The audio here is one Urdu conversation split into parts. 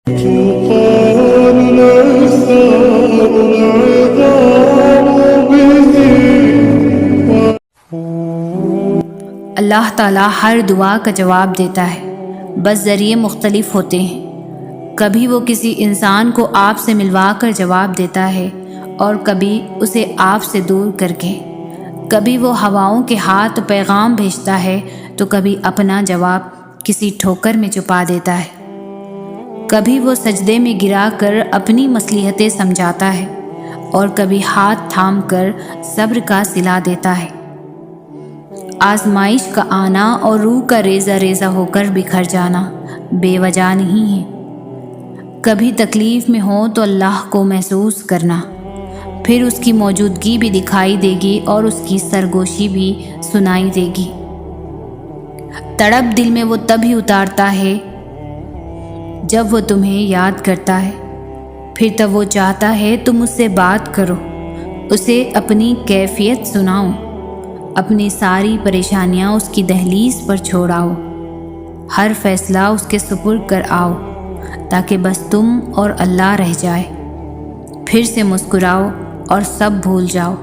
اللہ تعالیٰ ہر دعا کا جواب دیتا ہے، بس ذریعے مختلف ہوتے ہیں۔ کبھی وہ کسی انسان کو آپ سے ملوا کر جواب دیتا ہے اور کبھی اسے آپ سے دور کر کے۔ کبھی وہ ہواؤں کے ہاتھ پیغام بھیجتا ہے تو کبھی اپنا جواب کسی ٹھوکر میں چھپا دیتا ہے۔ کبھی وہ سجدے میں گرا کر اپنی مصلحتیں سمجھاتا ہے اور کبھی ہاتھ تھام کر صبر کا صلہ دیتا ہے۔ آزمائش کا آنا اور روح کا ریزہ ریزہ ہو کر بکھر جانا بے وجہ نہیں ہے۔ کبھی تکلیف میں ہو تو اللہ کو محسوس کرنا، پھر اس کی موجودگی بھی دکھائی دے گی اور اس کی سرگوشی بھی سنائی دے گی۔ تڑپ دل میں وہ تب ہی اتارتا ہے جب وہ تمہیں یاد کرتا ہے، پھر تب وہ چاہتا ہے تم اس سے بات کرو، اسے اپنی کیفیت سناؤ، اپنی ساری پریشانیاں اس کی دہلیز پر چھوڑاؤ، ہر فیصلہ اس کے سپرد کر آؤ تاکہ بس تم اور اللہ رہ جائے۔ پھر سے مسکراؤ اور سب بھول جاؤ۔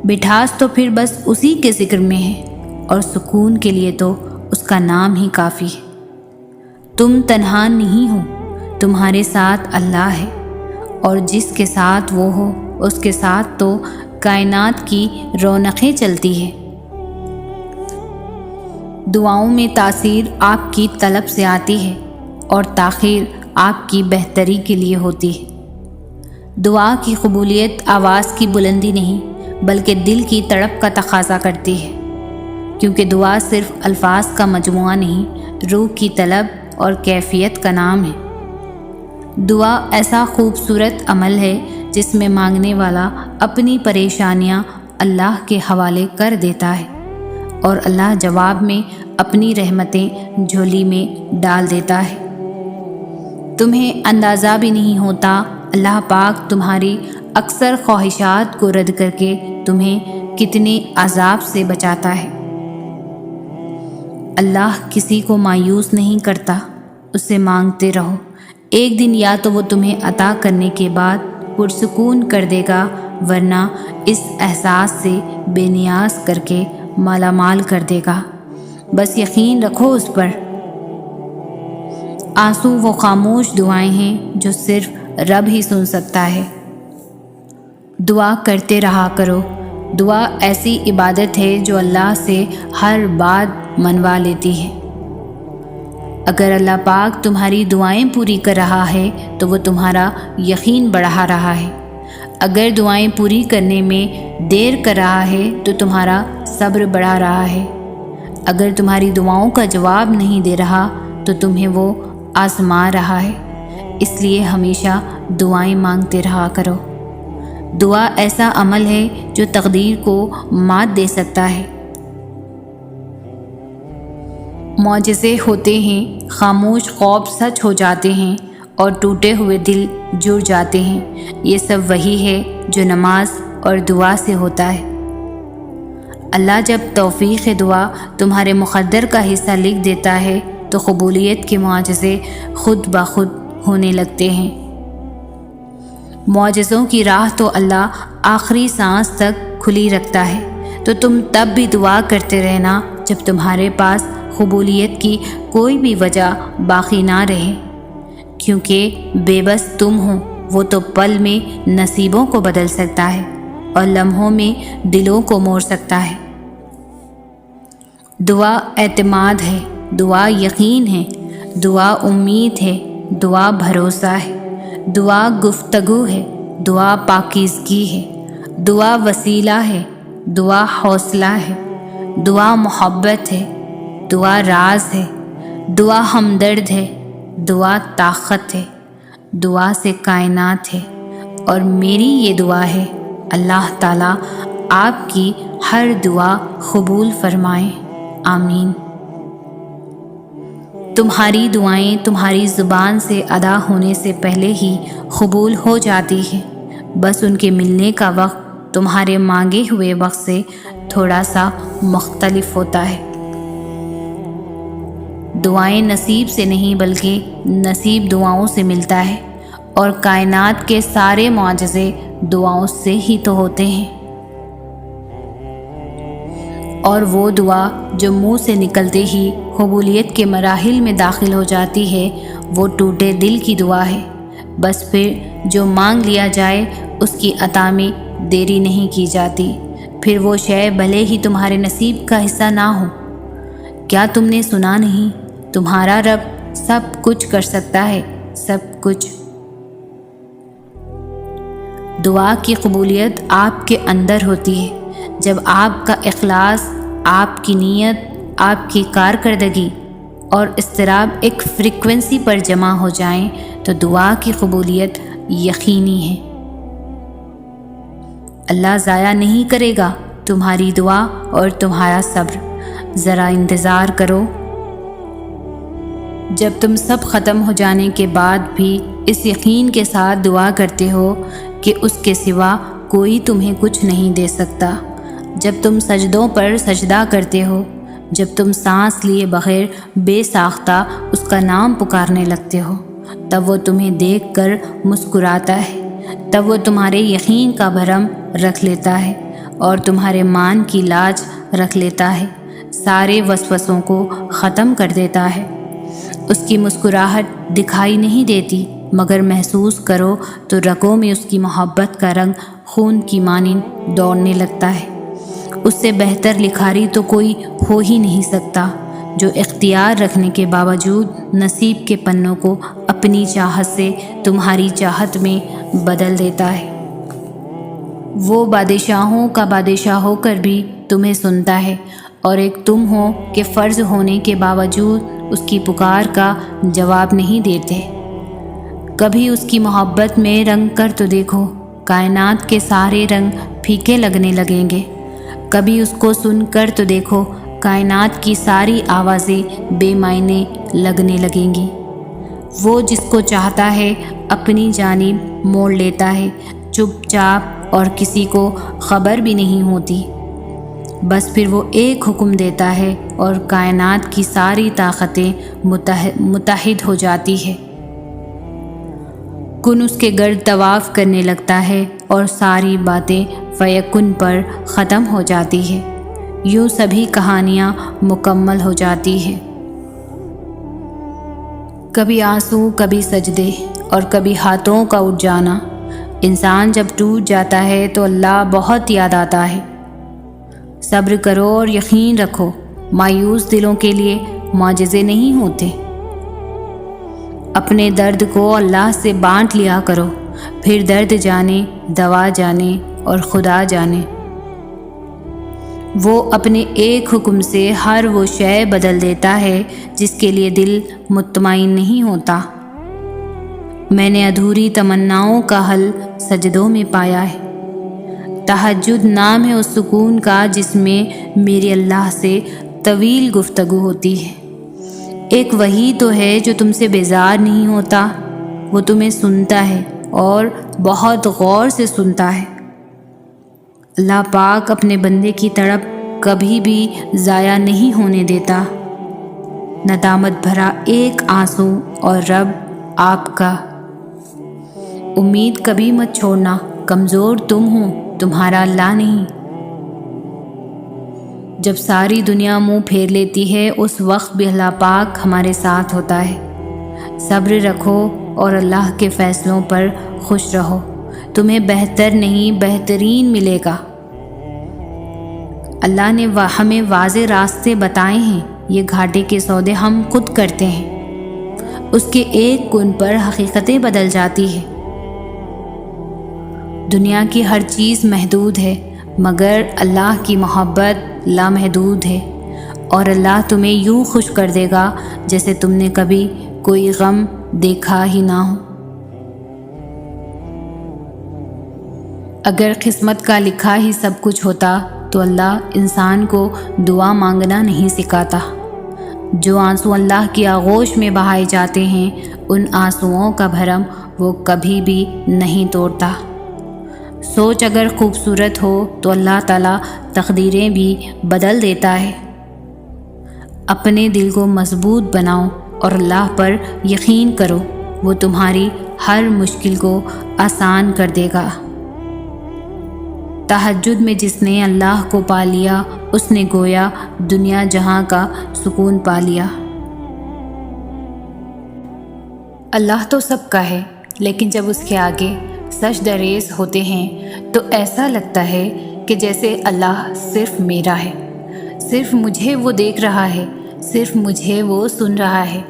مٹھاس تو پھر بس اسی کے ذکر میں ہے اور سکون کے لیے تو اس کا نام ہی کافی ہے۔ تم تنہا نہیں ہو، تمہارے ساتھ اللہ ہے، اور جس کے ساتھ وہ ہو اس کے ساتھ تو کائنات کی رونقیں چلتی ہے۔ دعاؤں میں تاثیر آپ کی طلب سے آتی ہے اور تاخیر آپ کی بہتری کے لیے ہوتی ہے۔ دعا کی قبولیت آواز کی بلندی نہیں بلکہ دل کی تڑپ کا تقاضا کرتی ہے، کیونکہ دعا صرف الفاظ کا مجموعہ نہیں، روح کی طلب اور کیفیت کا نام ہے۔ دعا ایسا خوبصورت عمل ہے جس میں مانگنے والا اپنی پریشانیاں اللہ کے حوالے کر دیتا ہے اور اللہ جواب میں اپنی رحمتیں جھولی میں ڈال دیتا ہے۔ تمہیں اندازہ بھی نہیں ہوتا اللہ پاک تمہاری اکثر خواہشات کو رد کر کے تمہیں کتنے عذاب سے بچاتا ہے۔ اللہ کسی کو مایوس نہیں کرتا، اس سے مانگتے رہو، ایک دن یا تو وہ تمہیں عطا کرنے کے بعد پرسکون کر دے گا، ورنہ اس احساس سے بے نیاز کر کے مالا مال کر دے گا۔ بس یقین رکھو اس پر۔ آنسو وہ خاموش دعائیں ہیں جو صرف رب ہی سن سکتا ہے۔ دعا کرتے رہا کرو۔ دعا ایسی عبادت ہے جو اللہ سے ہر بات منوا لیتی ہے۔ اگر اللہ پاک تمہاری دعائیں پوری کر رہا ہے تو وہ تمہارا یقین بڑھا رہا ہے۔ اگر دعائیں پوری کرنے میں دیر کر رہا ہے تو تمہارا صبر بڑھا رہا ہے۔ اگر تمہاری دعاؤں کا جواب نہیں دے رہا تو تمہیں وہ آزما رہا ہے۔ اس لیے ہمیشہ دعائیں مانگتے رہا کرو۔ دعا ایسا عمل ہے جو تقدیر کو مات دے سکتا ہے۔ معجزے ہوتے ہیں، خاموش خواب سچ ہو جاتے ہیں اور ٹوٹے ہوئے دل جڑ جاتے ہیں۔ یہ سب وہی ہے جو نماز اور دعا سے ہوتا ہے۔ اللہ جب توفیق دعا تمہارے مقدر کا حصہ لکھ دیتا ہے تو قبولیت کے معجزے خود بخود ہونے لگتے ہیں۔ معجزوں کی راہ تو اللہ آخری سانس تک کھلی رکھتا ہے، تو تم تب بھی دعا کرتے رہنا جب تمہارے پاس قبولیت کی کوئی بھی وجہ باقی نہ رہے، کیونکہ بے بس تم ہو، وہ تو پل میں نصیبوں کو بدل سکتا ہے اور لمحوں میں دلوں کو موڑ سکتا ہے۔ دعا اعتماد ہے، دعا یقین ہے، دعا امید ہے، دعا بھروسہ ہے، دعا گفتگو ہے، دعا پاکیزگی ہے، دعا وسیلہ ہے، دعا حوصلہ ہے، دعا محبت ہے، دعا راز ہے، دعا ہمدرد ہے، دعا طاقت ہے، دعا سے کائنات ہے۔ اور میری یہ دعا ہے اللہ تعالیٰ آپ کی ہر دعا قبول فرمائے، آمین۔ تمہاری دعائیں تمہاری زبان سے ادا ہونے سے پہلے ہی قبول ہو جاتی ہیں، بس ان کے ملنے کا وقت تمہارے مانگے ہوئے وقت سے تھوڑا سا مختلف ہوتا ہے۔ دعائیں نصیب سے نہیں بلکہ نصیب دعاؤں سے ملتا ہے، اور کائنات کے سارے معجزے دعاؤں سے ہی تو ہوتے ہیں۔ اور وہ دعا جو منہ سے نکلتے ہی قبولیت کے مراحل میں داخل ہو جاتی ہے، وہ ٹوٹے دل کی دعا ہے۔ بس پھر جو مانگ لیا جائے اس کی عطا میں دیری نہیں کی جاتی، پھر وہ شے بھلے ہی تمہارے نصیب کا حصہ نہ ہو۔ کیا تم نے سنا نہیں، تمہارا رب سب کچھ کر سکتا ہے، سب کچھ۔ دعا کی قبولیت آپ کے اندر ہوتی ہے۔ جب آپ کا اخلاص، آپ کی نیت، آپ کی کارکردگی اور اضطراب ایک فریکوینسی پر جمع ہو جائیں تو دعا کی قبولیت یقینی ہے۔ اللہ ضائع نہیں کرے گا تمہاری دعا اور تمہارا صبر۔ ذرا انتظار کرو۔ جب تم سب ختم ہو جانے کے بعد بھی اس یقین کے ساتھ دعا کرتے ہو کہ اس کے سوا کوئی تمہیں کچھ نہیں دے سکتا، جب تم سجدوں پر سجدہ کرتے ہو، جب تم سانس لیے بغیر بے ساختہ اس کا نام پکارنے لگتے ہو، تب وہ تمہیں دیکھ کر مسکراتا ہے، تب وہ تمہارے یقین کا بھرم رکھ لیتا ہے اور تمہارے مان کی لاج رکھ لیتا ہے، سارے وسوسوں کو ختم کر دیتا ہے۔ اس کی مسکراہٹ دکھائی نہیں دیتی، مگر محسوس کرو تو رگوں میں اس کی محبت کا رنگ خون کی مانند دوڑنے لگتا ہے۔ اس سے بہتر لکھاری تو کوئی ہو ہی نہیں سکتا، جو اختیار رکھنے کے باوجود نصیب کے پنوں کو اپنی چاہت سے تمہاری چاہت میں بدل دیتا ہے۔ وہ بادشاہوں کا بادشاہ ہو کر بھی تمہیں سنتا ہے، اور ایک تم ہو کہ فرض ہونے کے باوجود اس کی پکار کا جواب نہیں دیتے۔ کبھی اس کی محبت میں رنگ کر تو دیکھو، کائنات کے سارے رنگ پھیکے لگنے لگیں گے۔ کبھی اس کو سن کر تو دیکھو، کائنات کی ساری آوازیں بے معنی لگنے لگیں گی۔ وہ جس کو چاہتا ہے اپنی جانب موڑ لیتا ہے، چپ چاپ، اور کسی کو خبر بھی نہیں ہوتی۔ بس پھر وہ ایک حکم دیتا ہے اور کائنات کی ساری طاقتیں متحد ہو جاتی ہے۔ کن اس کے گرد طواف کرنے لگتا ہے اور ساری باتیں فیکن پر ختم ہو جاتی ہے۔ یوں سبھی کہانیاں مکمل ہو جاتی ہیں۔ کبھی آنسو، کبھی سجدے، اور کبھی ہاتھوں کا اٹھ جانا۔ انسان جب ٹوٹ جاتا ہے تو اللہ بہت یاد آتا ہے۔ صبر کرو اور یقین رکھو، مایوس دلوں کے لیے معجزے نہیں ہوتے۔ اپنے درد کو اللہ سے بانٹ لیا کرو، پھر درد جانے، دوا جانے اور خدا جانے۔ وہ اپنے ایک حکم سے ہر وہ شے بدل دیتا ہے جس کے لیے دل مطمئن نہیں ہوتا۔ میں نے ادھوری تمناؤں کا حل سجدوں میں پایا ہے۔ تہجد نام ہے اس سکون کا جس میں میری اللہ سے طویل گفتگو ہوتی ہے۔ ایک وہی تو ہے جو تم سے بیزار نہیں ہوتا، وہ تمہیں سنتا ہے اور بہت غور سے سنتا ہے۔ اللہ پاک اپنے بندے کی تڑپ کبھی بھی ضائع نہیں ہونے دیتا۔ ندامت بھرا ایک آنسو اور رب آپ کا۔ امید کبھی مت چھوڑنا، کمزور تم ہو، تمہارا اللہ نہیں۔ جب ساری دنیا منہ پھیر لیتی ہے اس وقت بھی اللہ پاک ہمارے ساتھ ہوتا ہے۔ صبر رکھو اور اللہ کے فیصلوں پر خوش رہو، تمہیں بہتر نہیں بہترین ملے گا۔ اللہ نے ہمیں واضح راستے بتائے ہیں، یہ گھاٹے کے سودے ہم خود کرتے ہیں۔ اس کے ایک کن پر حقیقتیں بدل جاتی ہے۔ دنیا کی ہر چیز محدود ہے، مگر اللہ کی محبت لامحدود ہے، اور اللہ تمہیں یوں خوش کر دے گا جیسے تم نے کبھی کوئی غم دیکھا ہی نہ ہو۔ اگر قسمت کا لکھا ہی سب کچھ ہوتا تو اللہ انسان کو دعا مانگنا نہیں سکھاتا۔ جو آنسو اللہ کی آغوش میں بہائے جاتے ہیں، ان آنسوؤں کا بھرم وہ کبھی بھی نہیں توڑتا۔ سوچ اگر خوبصورت ہو تو اللہ تعالیٰ تقدیریں بھی بدل دیتا ہے۔ اپنے دل کو مضبوط بناؤ اور اللہ پر یقین کرو، وہ تمہاری ہر مشکل کو آسان کر دے گا۔ تہجد میں جس نے اللہ کو پا لیا، اس نے گویا دنیا جہاں کا سکون پا لیا۔ اللہ تو سب کا ہے، لیکن جب اس کے آگے سجدہ ریز ہوتے ہیں تو ایسا لگتا ہے کہ جیسے اللہ صرف میرا ہے، صرف مجھے وہ دیکھ رہا ہے، صرف مجھے وہ سن رہا ہے،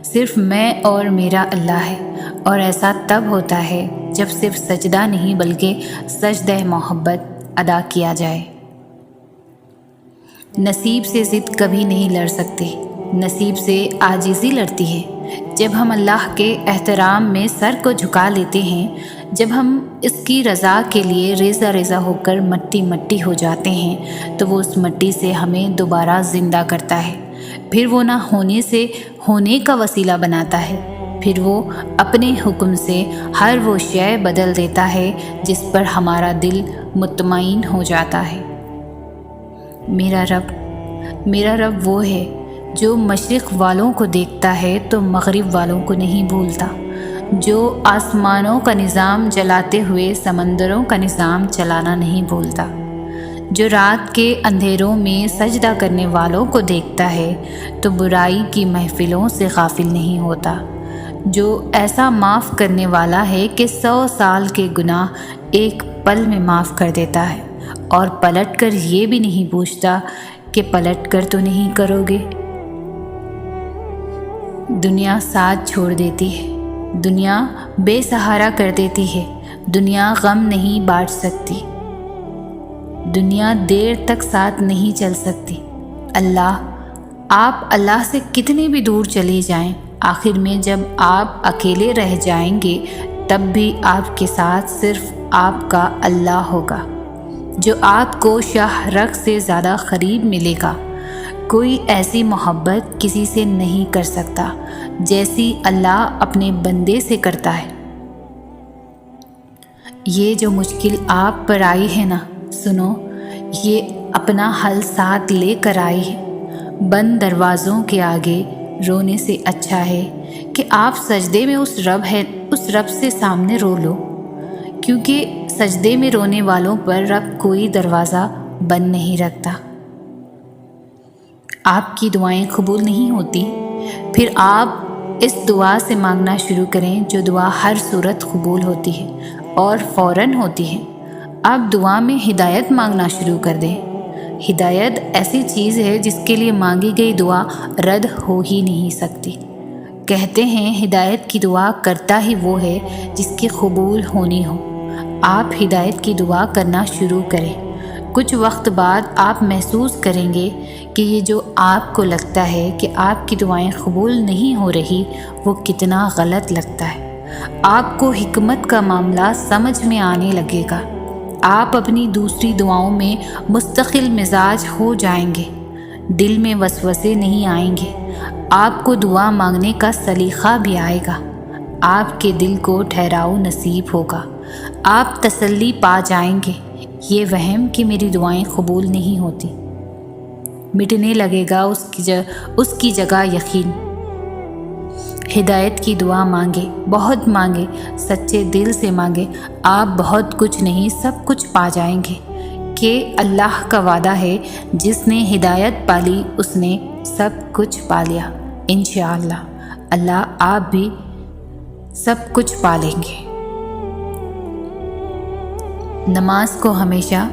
صرف میں اور میرا اللہ ہے۔ اور ایسا تب ہوتا ہے جب صرف سجدہ نہیں بلکہ سجدہ محبت ادا کیا جائے۔ نصیب سے ضد کبھی نہیں لڑ سکتے، نصیب سے عاجزی لڑتی ہے۔ جب ہم اللہ کے احترام میں سر کو جھکا لیتے ہیں، جب ہم اس کی رضا کے لیے ریزہ ریزہ ہو کر مٹی مٹی ہو جاتے ہیں، تو وہ اس مٹی سے ہمیں دوبارہ زندہ کرتا ہے، پھر وہ نہ ہونے سے ہونے کا وسیلہ بناتا ہے، پھر وہ اپنے حکم سے ہر وہ شے بدل دیتا ہے جس پر ہمارا دل مطمئن ہو جاتا ہے۔ میرا رب وہ ہے جو مشرق والوں کو دیکھتا ہے تو مغرب والوں کو نہیں بھولتا، جو آسمانوں کا نظام چلاتے ہوئے سمندروں کا نظام چلانا نہیں بھولتا، جو رات کے اندھیروں میں سجدہ کرنے والوں کو دیکھتا ہے تو برائی کی محفلوں سے غافل نہیں ہوتا، جو ایسا معاف کرنے والا ہے کہ 100 سال کے گناہ ایک پل میں معاف کر دیتا ہے، اور پلٹ کر یہ بھی نہیں پوچھتا کہ پلٹ کر تو نہیں کرو گے۔ دنیا ساتھ چھوڑ دیتی ہے، دنیا بے سہارا کر دیتی ہے، دنیا غم نہیں بانٹ سکتی، دنیا دیر تک ساتھ نہیں چل سکتی۔ آپ اللہ سے کتنے بھی دور چلے جائیں، آخر میں جب آپ اکیلے رہ جائیں گے تب بھی آپ کے ساتھ صرف آپ کا اللہ ہوگا، جو آپ کو شاہ رگ سے زیادہ قریب ملے گا۔ کوئی ایسی محبت کسی سے نہیں کر سکتا جیسی اللہ اپنے بندے سے کرتا ہے۔ یہ جو مشکل آپ پر آئی ہے نا، سنو، یہ اپنا حل ساتھ لے کر آئی ہے۔ بند دروازوں کے آگے رونے سے اچھا ہے کہ آپ سجدے میں اس رب سے سامنے رو لو، کیونکہ سجدے میں رونے والوں پر رب کوئی دروازہ بند نہیں رکھتا۔ آپ کی دعائیں قبول نہیں ہوتی، پھر آپ اس دعا سے مانگنا شروع کریں جو دعا ہر صورت قبول ہوتی ہے اور فوراً ہوتی ہے۔ آپ دعا میں ہدایت مانگنا شروع کر دیں۔ ہدایت ایسی چیز ہے جس کے لیے مانگی گئی دعا رد ہو ہی نہیں سکتی۔ کہتے ہیں ہدایت کی دعا کرتا ہی وہ ہے جس کی قبول ہونی ہو۔ آپ ہدایت کی دعا کرنا شروع کریں۔ کچھ وقت بعد آپ محسوس کریں گے کہ یہ جو آپ کو لگتا ہے کہ آپ کی دعائیں قبول نہیں ہو رہی، وہ کتنا غلط لگتا ہے۔ آپ کو حکمت کا معاملہ سمجھ میں آنے لگے گا۔ آپ اپنی دوسری دعاؤں میں مستقل مزاج ہو جائیں گے، دل میں وسوسے نہیں آئیں گے، آپ کو دعا مانگنے کا سلیقہ بھی آئے گا، آپ کے دل کو ٹھہراؤ نصیب ہوگا، آپ تسلی پا جائیں گے۔ یہ وہم کہ میری دعائیں قبول نہیں ہوتی مٹنے لگے گا، اس کی جگہ یقین۔ ہدایت کی دعا مانگے، بہت مانگے، سچے دل سے مانگے، آپ بہت کچھ نہیں سب کچھ پا جائیں گے، کہ اللہ کا وعدہ ہے جس نے ہدایت پالی اس نے سب کچھ پا لیا۔ انشاءاللہ اللہ آپ بھی سب کچھ پا لیں گے۔ نماز کو ہمیشہ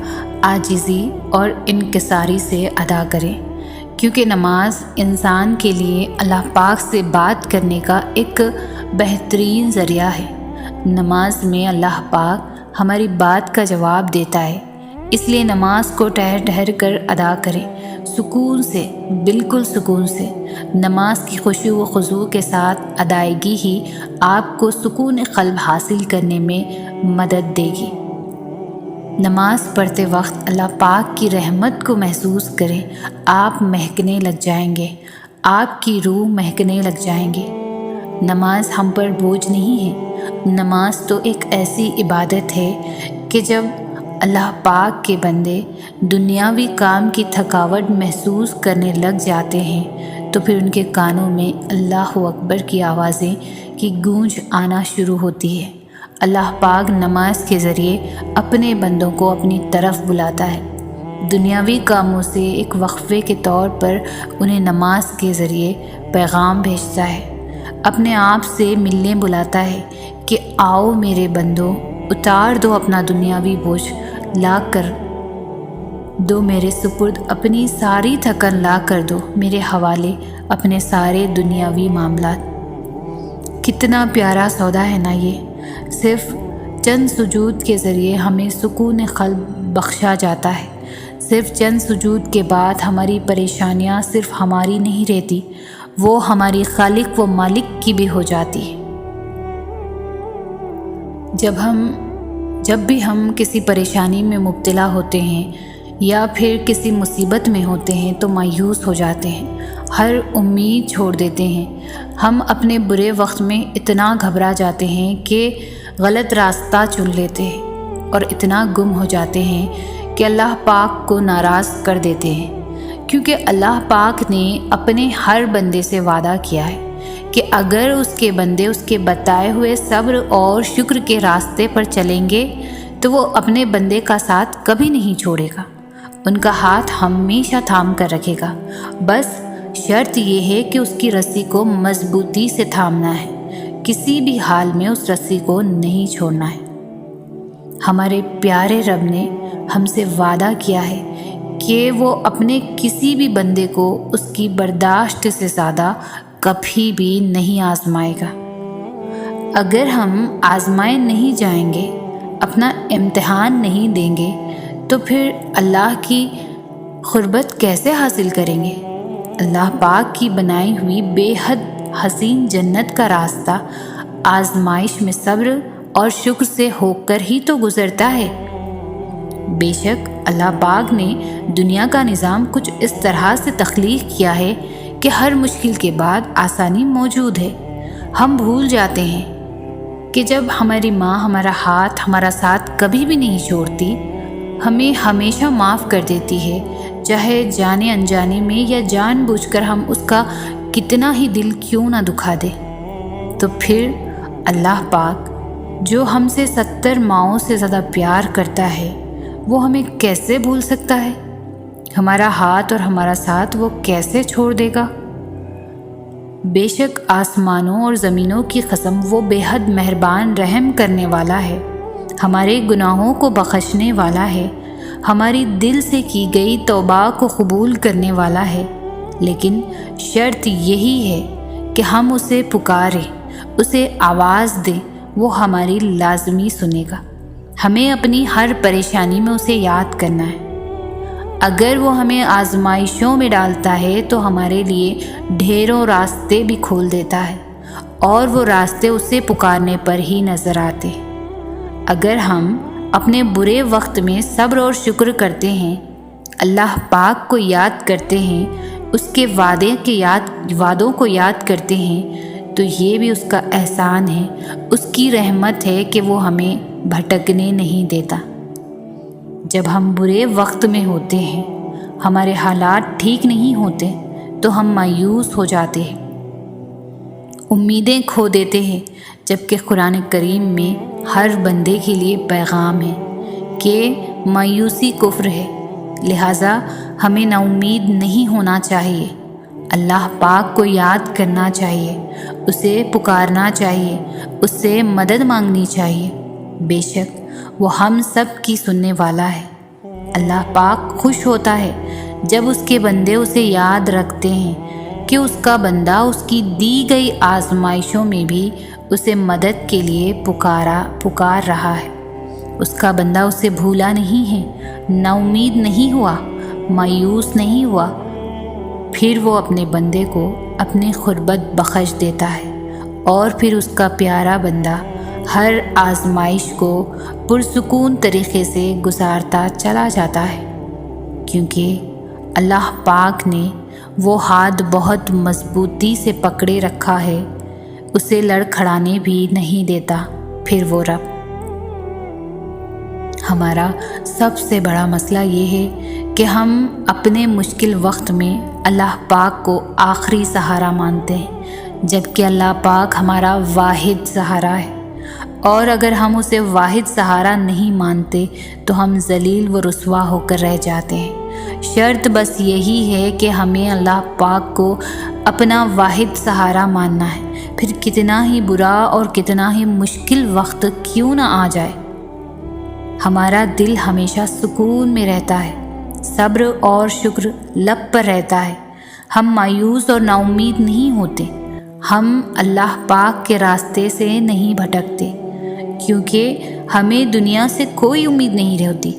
عاجزی اور انکساری سے ادا کریں، کیونکہ نماز انسان کے لیے اللہ پاک سے بات کرنے کا ایک بہترین ذریعہ ہے۔ نماز میں اللہ پاک ہماری بات کا جواب دیتا ہے، اس لیے نماز کو ٹھہر ٹھہر کر ادا کریں، سکون سے، بالکل سکون سے۔ نماز کی خشوع و خضوع کے ساتھ ادائیگی ہی آپ کو سکون قلب حاصل کرنے میں مدد دے گی۔ نماز پڑھتے وقت اللہ پاک کی رحمت کو محسوس کریں، آپ مہکنے لگ جائیں گے، آپ کی روح مہکنے لگ جائیں گے۔ نماز ہم پر بوجھ نہیں ہے، نماز تو ایک ایسی عبادت ہے کہ جب اللہ پاک کے بندے دنیاوی کام کی تھکاوٹ محسوس کرنے لگ جاتے ہیں تو پھر ان کے کانوں میں اللہ اکبر کی آوازیں کی گونج آنا شروع ہوتی ہے۔ اللہ پاک نماز کے ذریعے اپنے بندوں کو اپنی طرف بلاتا ہے، دنیاوی کاموں سے ایک وقفے کے طور پر انہیں نماز کے ذریعے پیغام بھیجتا ہے، اپنے آپ سے ملنے بلاتا ہے کہ آؤ میرے بندوں، اتار دو اپنا دنیاوی بوجھ، لا کر دو میرے سپرد اپنی ساری تھکن، لا کر دو میرے حوالے اپنے سارے دنیاوی معاملات۔ کتنا پیارا سودا ہے نا یہ! صرف چند سجود کے ذریعے ہمیں سکون قلب بخشا جاتا ہے۔ صرف چند سجود کے بعد ہماری پریشانیاں صرف ہماری نہیں رہتی، وہ ہماری خالق و مالک کی بھی ہو جاتی ہے۔ جب بھی ہم کسی پریشانی میں مبتلا ہوتے ہیں یا پھر کسی مصیبت میں ہوتے ہیں تو مایوس ہو جاتے ہیں، ہر امید چھوڑ دیتے ہیں۔ ہم اپنے برے وقت میں اتنا گھبرا جاتے ہیں کہ غلط راستہ چن لیتے ہیں اور اتنا گم ہو جاتے ہیں کہ اللہ پاک کو ناراض کر دیتے ہیں، کیونکہ اللہ پاک نے اپنے ہر بندے سے وعدہ کیا ہے کہ اگر اس کے بندے اس کے بتائے ہوئے صبر اور شکر کے راستے پر چلیں گے تو وہ اپنے بندے کا ساتھ کبھی نہیں چھوڑے گا، ان کا ہاتھ ہمیشہ تھام کر رکھے گا۔ بس شرط یہ ہے کہ اس کی رسی کو مضبوطی سے تھامنا ہے، کسی بھی حال میں اس رسی کو نہیں چھوڑنا ہے۔ ہمارے پیارے رب نے ہم سے وعدہ کیا ہے کہ وہ اپنے کسی بھی بندے کو اس کی برداشت سے زیادہ کبھی بھی نہیں آزمائے گا۔ اگر ہم آزمائے نہیں جائیں گے، اپنا امتحان نہیں دیں گے تو پھر اللہ کی قربت کیسے حاصل کریں گے؟ اللہ پاک کی بنائی ہوئی بے حد حسین جنت کا راستہ آزمائش میں صبر اور شکر سے ہو کر ہی تو گزرتا ہے۔ بے شک اللہ پاک نے دنیا کا نظام کچھ اس طرح سے تخلیق کیا ہے کہ ہر مشکل کے بعد آسانی موجود ہے۔ ہم بھول جاتے ہیں کہ جب ہماری ماں ہمارا ہاتھ، ہمارا ساتھ کبھی بھی نہیں چھوڑتی، ہمیں ہمیشہ معاف کر دیتی ہے، چاہے جانے انجانے میں یا جان بوجھ کر ہم اس کا کتنا ہی دل کیوں نہ دکھا دے، تو پھر اللہ پاک جو ہم سے 70 ماؤں سے زیادہ پیار کرتا ہے وہ ہمیں کیسے بھول سکتا ہے؟ ہمارا ہاتھ اور ہمارا ساتھ وہ کیسے چھوڑ دے گا؟ بے شک آسمانوں اور زمینوں کی قسم وہ بے حد مہربان رحم کرنے والا ہے، ہمارے گناہوں کو بخشنے والا ہے، ہماری دل سے کی گئی توبہ کو قبول کرنے والا ہے۔ لیکن شرط یہی ہے کہ ہم اسے پکاریں، اسے آواز دیں، وہ ہماری لازمی سنے گا۔ ہمیں اپنی ہر پریشانی میں اسے یاد کرنا ہے۔ اگر وہ ہمیں آزمائشوں میں ڈالتا ہے تو ہمارے لیے ڈھیروں راستے بھی کھول دیتا ہے، اور وہ راستے اسے پکارنے پر ہی نظر آتے۔ اگر ہم اپنے برے وقت میں صبر اور شکر کرتے ہیں، اللہ پاک کو یاد کرتے ہیں، اس کے وعدوں کو یاد کرتے ہیں، تو یہ بھی اس کا احسان ہے، اس کی رحمت ہے کہ وہ ہمیں بھٹکنے نہیں دیتا۔ جب ہم برے وقت میں ہوتے ہیں، ہمارے حالات ٹھیک نہیں ہوتے تو ہم مایوس ہو جاتے ہیں، امیدیں کھو دیتے ہیں، جبکہ قرآن کریم میں ہر بندے کے لیے پیغام ہے کہ مایوسی کفر ہے، لہٰذا ہمیں نا امید نہیں ہونا چاہیے، اللہ پاک کو یاد کرنا چاہیے، اسے پکارنا چاہیے، اس سے مدد مانگنی چاہیے۔ بے شک وہ ہم سب کی سننے والا ہے۔ اللہ پاک خوش ہوتا ہے جب اس کے بندے اسے یاد رکھتے ہیں کہ اس کا بندہ اس کی دی گئی آزمائشوں میں بھی اسے مدد کے لیے پکار رہا ہے، اس کا بندہ اسے بھولا نہیں ہے، نا امید نہیں ہوا، مایوس نہیں ہوا، پھر وہ اپنے بندے کو اپنی قربت بخش دیتا ہے، اور پھر اس کا پیارا بندہ ہر آزمائش کو پرسکون طریقے سے گزارتا چلا جاتا ہے، کیونکہ اللہ پاک نے وہ ہاتھ بہت مضبوطی سے پکڑے رکھا ہے، اسے لڑکھڑانے بھی نہیں دیتا۔ پھر وہ رب، ہمارا سب سے بڑا مسئلہ یہ ہے کہ ہم اپنے مشکل وقت میں اللہ پاک کو آخری سہارا مانتے ہیں، جبکہ اللہ پاک ہمارا واحد سہارا ہے، اور اگر ہم اسے واحد سہارا نہیں مانتے تو ہم ذلیل و رسوا ہو کر رہ جاتے ہیں۔ شرط بس یہی ہے کہ ہمیں اللہ پاک کو اپنا واحد سہارا ماننا ہے، پھر کتنا ہی برا اور کتنا ہی مشکل وقت کیوں نہ آ جائے، ہمارا دل ہمیشہ سکون میں رہتا ہے، صبر اور شکر لب پر رہتا ہے، ہم مایوس اور نا امید نہیں ہوتے، ہم اللہ پاک کے راستے سے نہیں بھٹکتے، کیونکہ ہمیں دنیا سے کوئی امید نہیں ہوتی۔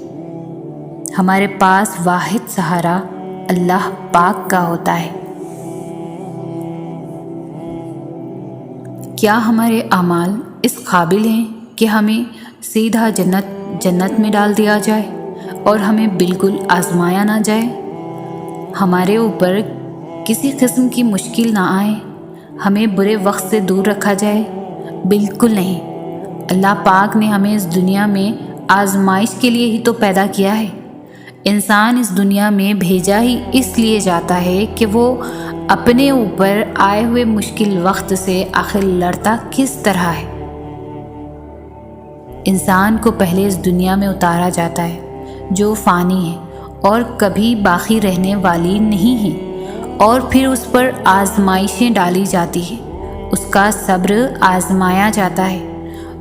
ہمارے پاس واحد سہارا اللہ پاک کا ہوتا ہے۔ کیا ہمارے اعمال اس قابل ہیں کہ ہمیں سیدھا جنت میں ڈال دیا جائے اور ہمیں بالکل آزمایا نہ جائے، ہمارے اوپر کسی قسم کی مشکل نہ آئے، ہمیں برے وقت سے دور رکھا جائے؟ بالکل نہیں۔ اللہ پاک نے ہمیں اس دنیا میں آزمائش کے لیے ہی تو پیدا کیا ہے۔ انسان اس دنیا میں بھیجا ہی اس لیے جاتا ہے کہ وہ اپنے اوپر آئے ہوئے مشکل وقت سے آخر لڑتا کس طرح ہے۔ انسان کو پہلے اس دنیا میں اتارا جاتا ہے جو فانی ہے اور کبھی باقی رہنے والی نہیں ہے، اور پھر اس پر آزمائشیں ڈالی جاتی ہیں، اس کا صبر آزمایا جاتا ہے،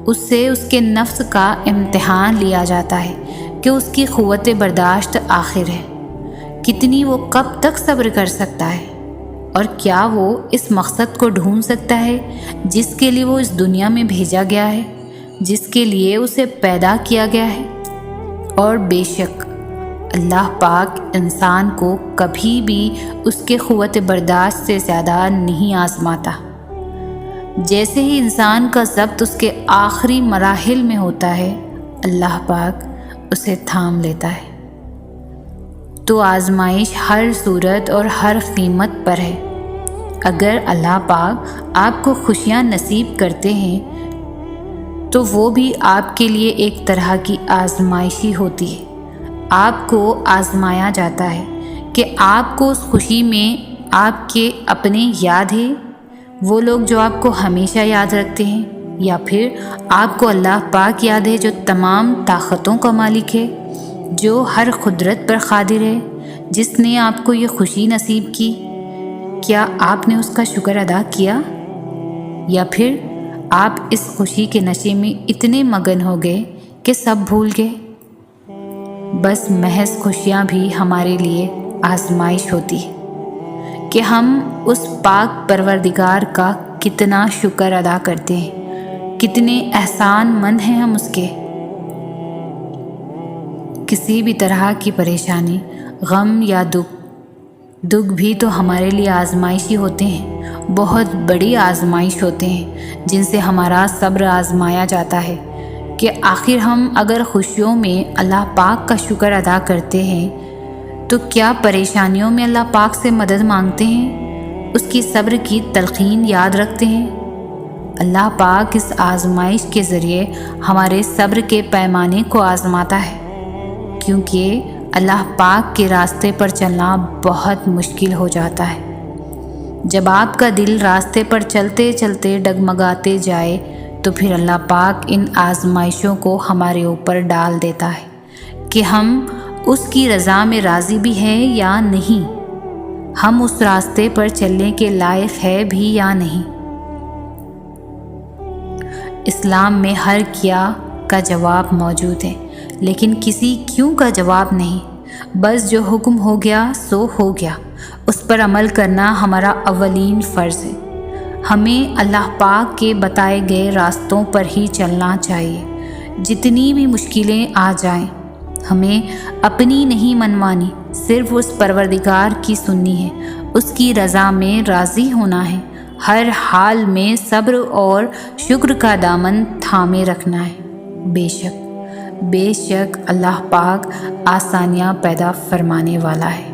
اس سے اس کے نفس کا امتحان لیا جاتا ہے کہ اس کی قوت برداشت آخر ہے، کتنی وہ کب تک صبر کر سکتا ہے، اور کیا وہ اس مقصد کو ڈھونڈ سکتا ہے جس کے لیے وہ اس دنیا میں بھیجا گیا ہے، جس کے لیے اسے پیدا کیا گیا ہے۔ اور بے شک اللہ پاک انسان کو کبھی بھی اس کے قوت برداشت سے زیادہ نہیں آزماتا۔ جیسے ہی انسان کا ضبط اس کے آخری مراحل میں ہوتا ہے، اللہ پاک اسے تھام لیتا ہے۔ تو آزمائش ہر صورت اور ہر قیمت پر ہے۔ اگر اللہ پاک آپ کو خوشیاں نصیب کرتے ہیں تو وہ بھی آپ کے لیے ایک طرح کی آزمائش ہی ہوتی ہے۔ آپ کو آزمایا جاتا ہے کہ آپ کو اس خوشی میں آپ کے اپنے یاد ہے، وہ لوگ جو آپ کو ہمیشہ یاد رکھتے ہیں، یا پھر آپ کو اللہ پاک یاد ہے جو تمام طاقتوں کا مالک ہے، جو ہر قدرت پر قادر ہے، جس نے آپ کو یہ خوشی نصیب کی۔ کیا آپ نے اس کا شکر ادا کیا، یا پھر آپ اس خوشی کے نشے میں اتنے مگن ہو گئے کہ سب بھول گئے؟ بس محض خوشیاں بھی ہمارے لیے آزمائش ہوتی ہے کہ ہم اس پاک پروردگار کا کتنا شکر ادا کرتے ہیں، کتنے احسان مند ہیں ہم اس کے۔ کسی بھی طرح کی پریشانی، غم یا دکھ بھی تو ہمارے لیے آزمائشی ہوتے ہیں، بہت بڑی آزمائش ہوتے ہیں جن سے ہمارا صبر آزمایا جاتا ہے کہ آخر ہم اگر خوشیوں میں اللہ پاک کا شکر ادا کرتے ہیں تو کیا پریشانیوں میں اللہ پاک سے مدد مانگتے ہیں، اس کی صبر کی تلقین یاد رکھتے ہیں؟ اللہ پاک اس آزمائش کے ذریعے ہمارے صبر کے پیمانے کو آزماتا ہے، کیونکہ اللہ پاک کے راستے پر چلنا بہت مشکل ہو جاتا ہے۔ جب آپ کا دل راستے پر چلتے چلتے ڈگمگاتے جائے تو پھر اللہ پاک ان آزمائشوں کو ہمارے اوپر ڈال دیتا ہے کہ ہم اس کی رضا میں راضی بھی ہیں یا نہیں، ہم اس راستے پر چلنے کے لائق ہے بھی یا نہیں۔ اسلام میں ہر کیا کا جواب موجود ہے، لیکن کسی کیوں کا جواب نہیں۔ بس جو حکم ہو گیا سو ہو گیا، اس پر عمل کرنا ہمارا اولین فرض ہے۔ ہمیں اللہ پاک کے بتائے گئے راستوں پر ہی چلنا چاہیے، جتنی بھی مشکلیں آ جائیں۔ ہمیں اپنی نہیں منوانی، صرف اس پروردگار کی سننی ہے، اس کی رضا میں راضی ہونا ہے، ہر حال میں صبر اور شکر کا دامن تھامے رکھنا ہے۔ بے شک اللہ پاک آسانیاں پیدا فرمانے والا ہے۔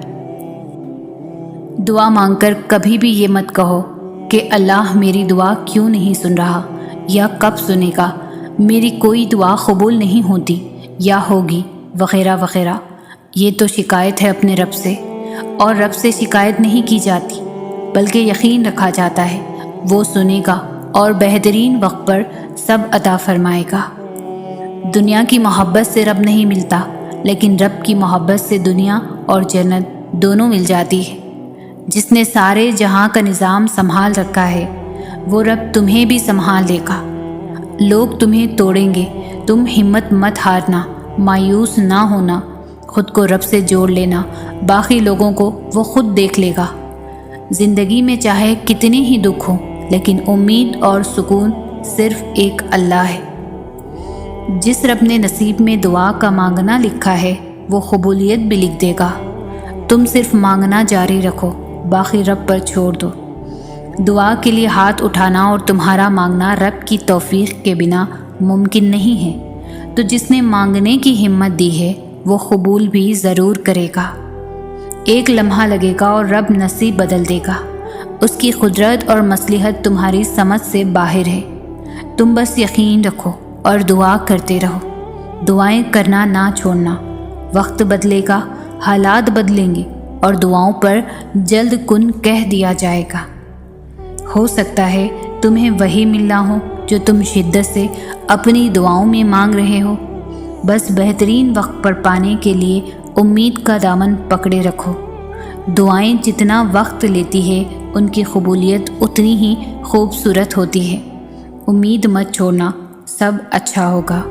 دعا مانگ کر کبھی بھی یہ مت کہو کہ اللہ میری دعا کیوں نہیں سن رہا، یا کب سنے گا، میری کوئی دعا قبول نہیں ہوتی یا ہوگی وغیرہ وغیرہ۔ یہ تو شکایت ہے اپنے رب سے، اور رب سے شکایت نہیں کی جاتی، بلکہ یقین رکھا جاتا ہے وہ سنے گا اور بہترین وقت پر سب عطا فرمائے گا۔ دنیا کی محبت سے رب نہیں ملتا، لیکن رب کی محبت سے دنیا اور جنت دونوں مل جاتی ہے۔ جس نے سارے جہاں کا نظام سنبھال رکھا ہے وہ رب تمہیں بھی سنبھال لے گا۔ لوگ تمہیں توڑیں گے، تم ہمت مت ہارنا، مایوس نہ ہونا، خود کو رب سے جوڑ لینا، باقی لوگوں کو وہ خود دیکھ لے گا۔ زندگی میں چاہے کتنے ہی دکھ ہوں، لیکن امید اور سکون صرف ایک اللہ ہے۔ جس رب نے نصیب میں دعا کا مانگنا لکھا ہے وہ قبولیت بھی لکھ دے گا۔ تم صرف مانگنا جاری رکھو، باقی رب پر چھوڑ دو۔ دعا کے لیے ہاتھ اٹھانا اور تمہارا مانگنا رب کی توفیق کے بنا ممکن نہیں ہے، تو جس نے مانگنے کی ہمت دی ہے وہ قبول بھی ضرور کرے گا۔ ایک لمحہ لگے گا اور رب نصیب بدل دے گا۔ اس کی قدرت اور مصلحت تمہاری سمجھ سے باہر ہے۔ تم بس یقین رکھو اور دعا کرتے رہو۔ دعائیں کرنا نہ چھوڑنا۔ وقت بدلے گا، حالات بدلیں گے اور دعاؤں پر جلد کن کہہ دیا جائے گا۔ ہو سکتا ہے تمہیں وہی ملنا ہو جو تم شدت سے اپنی دعاؤں میں مانگ رہے ہو۔ بس بہترین وقت پر پانے کے لیے امید کا دامن پکڑے رکھو۔ دعائیں جتنا وقت لیتی ہے ان کی قبولیت اتنی ہی خوبصورت ہوتی ہے۔ امید مت چھوڑنا، سب اچھا ہوگا۔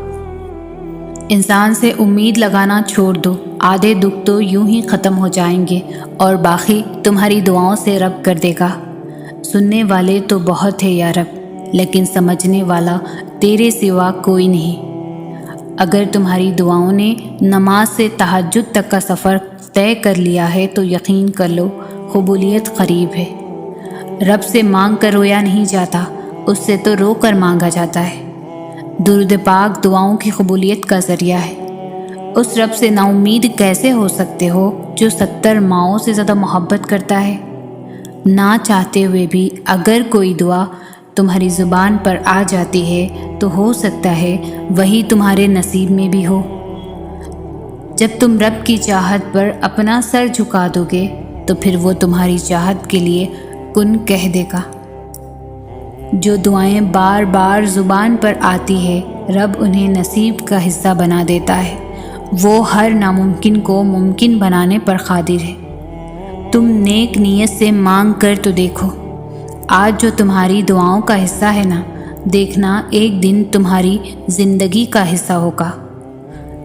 انسان سے امید لگانا چھوڑ دو، آدھے دکھ تو یوں ہی ختم ہو جائیں گے اور باقی تمہاری دعاؤں سے رب کر دے گا۔ سننے والے تو بہت ہے یا رب، لیکن سمجھنے والا تیرے سوا کوئی نہیں۔ اگر تمہاری دعاؤں نے نماز سے تہجد تک کا سفر طے کر لیا ہے تو یقین کر لو قبولیت قریب ہے۔ رب سے مانگ کر رویا نہیں جاتا، اس سے تو رو کر مانگا جاتا ہے۔ درود پاک دعاؤں کی قبولیت کا ذریعہ ہے۔ اس رب سے نا امید کیسے ہو سکتے ہو جو 70 ماؤں سے زیادہ محبت کرتا ہے؟ نہ چاہتے ہوئے بھی اگر کوئی دعا تمہاری زبان پر آ جاتی ہے تو ہو سکتا ہے وہی تمہارے نصیب میں بھی ہو۔ جب تم رب کی چاہت پر اپنا سر جھکا دو گے تو پھر وہ تمہاری چاہت کے لیے کن کہہ دے گا۔ جو دعائیں بار بار زبان پر آتی ہے رب انہیں نصیب کا حصہ بنا دیتا ہے۔ وہ ہر ناممکن کو ممکن بنانے پر قادر ہے۔ تم نیک نیت سے مانگ کر تو دیکھو۔ آج جو تمہاری دعاؤں کا حصہ ہے نا، دیکھنا ایک دن تمہاری زندگی کا حصہ ہوگا۔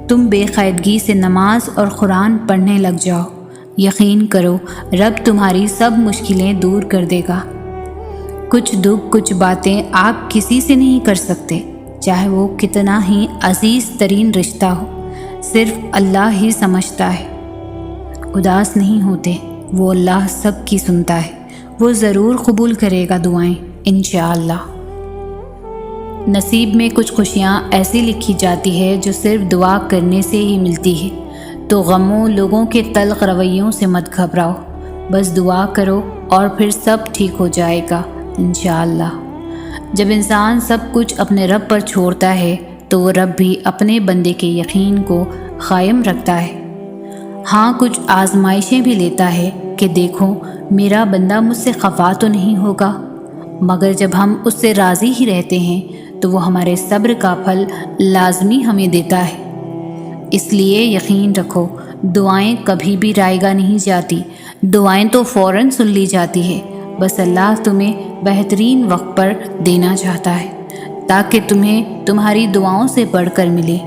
تم بے قاعدگی سے نماز اور قرآن پڑھنے لگ جاؤ، یقین کرو رب تمہاری سب مشکلیں دور کر دے گا۔ کچھ دکھ کچھ باتیں آپ کسی سے نہیں کر سکتے، چاہے وہ کتنا ہی عزیز ترین رشتہ ہو، صرف اللہ ہی سمجھتا ہے۔ اداس نہیں ہوتے، وہ اللہ سب کی سنتا ہے، وہ ضرور قبول کرے گا دعائیں انشاءاللہ۔ نصیب میں کچھ خوشیاں ایسی لکھی جاتی ہے جو صرف دعا کرنے سے ہی ملتی ہے، تو غموں لوگوں کے تلخ رویوں سے مت گھبراؤ، بس دعا کرو اور پھر سب ٹھیک ہو جائے گا انشاءاللہ۔ جب انسان سب کچھ اپنے رب پر چھوڑتا ہے تو وہ رب بھی اپنے بندے کے یقین کو قائم رکھتا ہے۔ ہاں کچھ آزمائشیں بھی لیتا ہے کہ دیکھو میرا بندہ مجھ سے خفا تو نہیں ہوگا، مگر جب ہم اس سے راضی ہی رہتے ہیں تو وہ ہمارے صبر کا پھل لازمی ہمیں دیتا ہے۔ اس لیے یقین رکھو دعائیں کبھی بھی رائے گا نہیں جاتی، دعائیں تو فوراً سن لی جاتی ہے، بس اللہ تمہیں بہترین وقت پر دینا چاہتا ہے تاکہ تمہیں تمہاری دعاؤں سے بڑھ کر ملے۔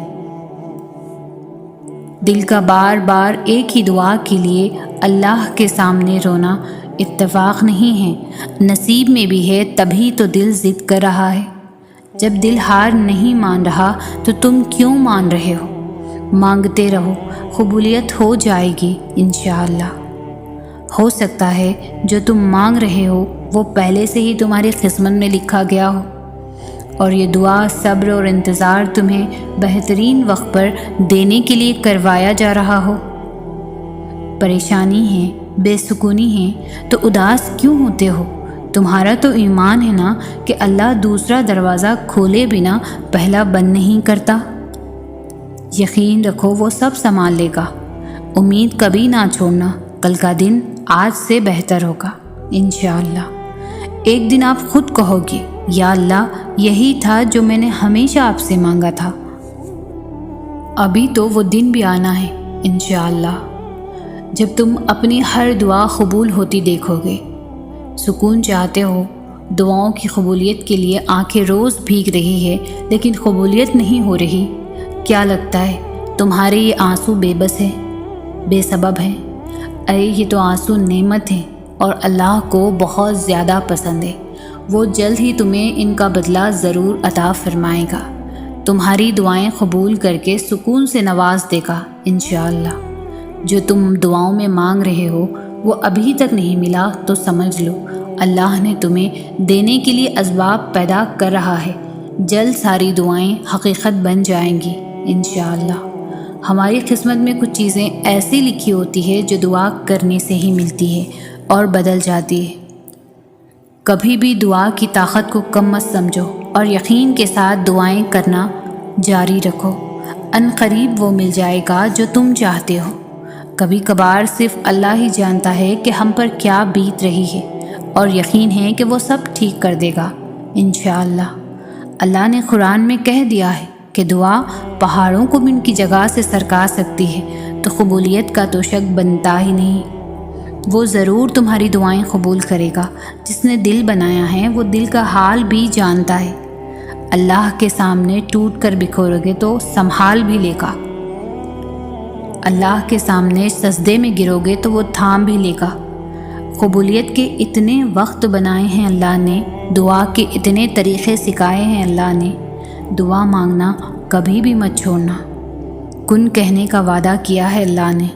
دل کا بار بار ایک ہی دعا کے لیے اللہ کے سامنے رونا اتفاق نہیں ہے، نصیب میں بھی ہے، تبھی تو دل ضد کر رہا ہے۔ جب دل ہار نہیں مان رہا تو تم کیوں مان رہے ہو؟ مانگتے رہو، قبولیت ہو جائے گی انشاءاللہ۔ ہو سکتا ہے جو تم مانگ رہے ہو وہ پہلے سے ہی تمہاری قسمت میں لکھا گیا ہو، اور یہ دعا صبر اور انتظار تمہیں بہترین وقت پر دینے کے لیے کروایا جا رہا ہو۔ پریشانی ہے، بے سکونی ہے تو اداس کیوں ہوتے ہو؟ تمہارا تو ایمان ہے نا کہ اللہ دوسرا دروازہ کھولے بنا پہلا بند نہیں کرتا۔ یقین رکھو وہ سب سنبھال لے گا۔ امید کبھی نہ چھوڑنا، کل کا دن آج سے بہتر ہوگا انشاءاللہ۔ ایک دن آپ خود کہو گے یا اللہ یہی تھا جو میں نے ہمیشہ آپ سے مانگا تھا۔ ابھی تو وہ دن بھی آنا ہے انشاءاللہ جب تم اپنی ہر دعا قبول ہوتی دیکھو گے۔ سکون چاہتے ہو، دعاؤں کی قبولیت کے لیے آنکھیں روز بھیگ رہی ہے لیکن قبولیت نہیں ہو رہی۔ کیا لگتا ہے تمہارے یہ آنسو بے بس ہے، بے سبب ہیں؟ ارے یہ تو آنسو نعمت ہیں اور اللہ کو بہت زیادہ پسند ہے۔ وہ جلد ہی تمہیں ان کا بدلہ ضرور عطا فرمائے گا، تمہاری دعائیں قبول کر کے سکون سے نواز دے گا انشاءاللہ۔ جو تم دعاؤں میں مانگ رہے ہو وہ ابھی تک نہیں ملا تو سمجھ لو اللہ نے تمہیں دینے کے لیے اسباب پیدا کر رہا ہے۔ جلد ساری دعائیں حقیقت بن جائیں گی انشاءاللہ۔ ہماری قسمت میں کچھ چیزیں ایسی لکھی ہوتی ہے جو دعا کرنے سے ہی ملتی ہے اور بدل جاتی ہے۔ کبھی بھی دعا کی طاقت کو کم مت سمجھو اور یقین کے ساتھ دعائیں کرنا جاری رکھو، ان قریب وہ مل جائے گا جو تم چاہتے ہو۔ کبھی کبھار صرف اللہ ہی جانتا ہے کہ ہم پر کیا بیت رہی ہے، اور یقین ہے کہ وہ سب ٹھیک کر دے گا انشاءاللہ۔ اللہ نے قرآن میں کہہ دیا ہے کہ دعا پہاڑوں کو بھی ان کی جگہ سے سرکا سکتی ہے، تو قبولیت کا تو شک بنتا ہی نہیں۔ وہ ضرور تمہاری دعائیں قبول کرے گا۔ جس نے دل بنایا ہے وہ دل کا حال بھی جانتا ہے۔ اللہ کے سامنے ٹوٹ کر بکھورو گے تو سنبھال بھی لے گا، اللہ کے سامنے سجدے میں گرو گے تو وہ تھام بھی لے گا۔ قبولیت کے اتنے وقت بنائے ہیں اللہ نے، دعا کے اتنے طریقے سکھائے ہیں اللہ نے۔ دعا مانگنا کبھی بھی مت چھوڑنا، کن کہنے کا وعدہ کیا ہے اللہ نے۔